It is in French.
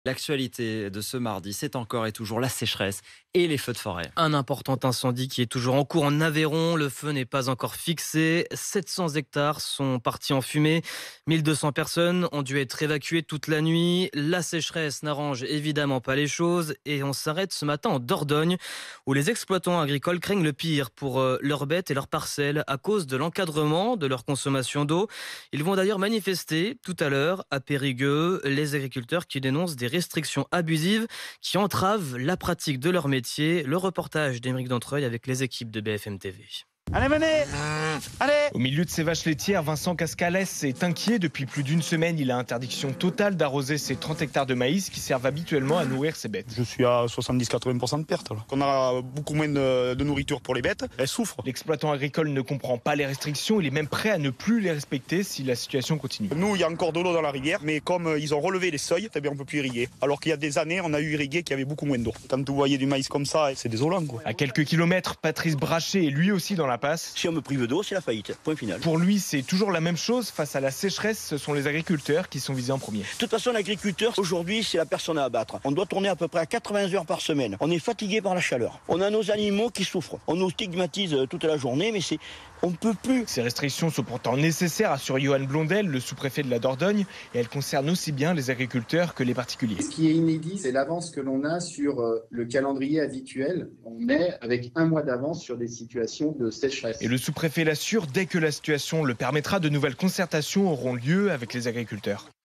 L'actualité de ce mardi, c'est encore et toujours la sécheresse et les feux de forêt. Un important incendie qui est toujours en cours en Aveyron. Le feu n'est pas encore fixé. 700 hectares sont partis en fumée. 1200 personnes ont dû être évacuées toute la nuit. La sécheresse n'arrange évidemment pas les choses. Et on s'arrête ce matin en Dordogne, où les exploitants agricoles craignent le pire pour leurs bêtes et leurs parcelles à cause de l'encadrement de leur consommation d'eau. Ils vont d'ailleurs manifester tout à l'heure à Périgueux, les agriculteurs qui dénoncent des restrictions abusives qui entravent la pratique de leur métier. Le reportage d'Émeric Dentreuil avec les équipes de BFM TV. Allez, venez! Allez! Au milieu de ses vaches laitières, Vincent Cascalès est inquiet. Depuis plus d'une semaine, il a interdiction totale d'arroser ses 30 hectares de maïs qui servent habituellement à nourrir ses bêtes. Je suis à 70-80% de perte. On a beaucoup moins de nourriture pour les bêtes. Elles souffrent. L'exploitant agricole ne comprend pas les restrictions. Il est même prêt à ne plus les respecter si la situation continue. Nous, il y a encore de l'eau dans la rivière, mais comme ils ont relevé les seuils, eh bien, on ne peut plus irriguer. Alors qu'il y a des années, on a eu irrigué qui avait beaucoup moins d'eau. Quand vous voyez du maïs comme ça, c'est désolant, quoi. À quelques kilomètres, Patrice Brachet est lui aussi dans la passe. Si on me prive d'eau, c'est la faillite. Point final. Pour lui, c'est toujours la même chose. Face à la sécheresse, ce sont les agriculteurs qui sont visés en premier. De toute façon, l'agriculteur, aujourd'hui, c'est la personne à abattre. On doit tourner à peu près à 80 heures par semaine. On est fatigué par la chaleur. On a nos animaux qui souffrent. On nous stigmatise toute la journée, mais on ne peut plus. Ces restrictions sont pourtant nécessaires, assure Johan Blondel, le sous-préfet de la Dordogne, et elles concernent aussi bien les agriculteurs que les particuliers. Ce qui est inédit, c'est l'avance que l'on a sur le calendrier habituel. On est avec un mois d'avance sur des situations de sécheresse. Et le sous-préfet l'assure, dès que la situation le permettra, de nouvelles concertations auront lieu avec les agriculteurs.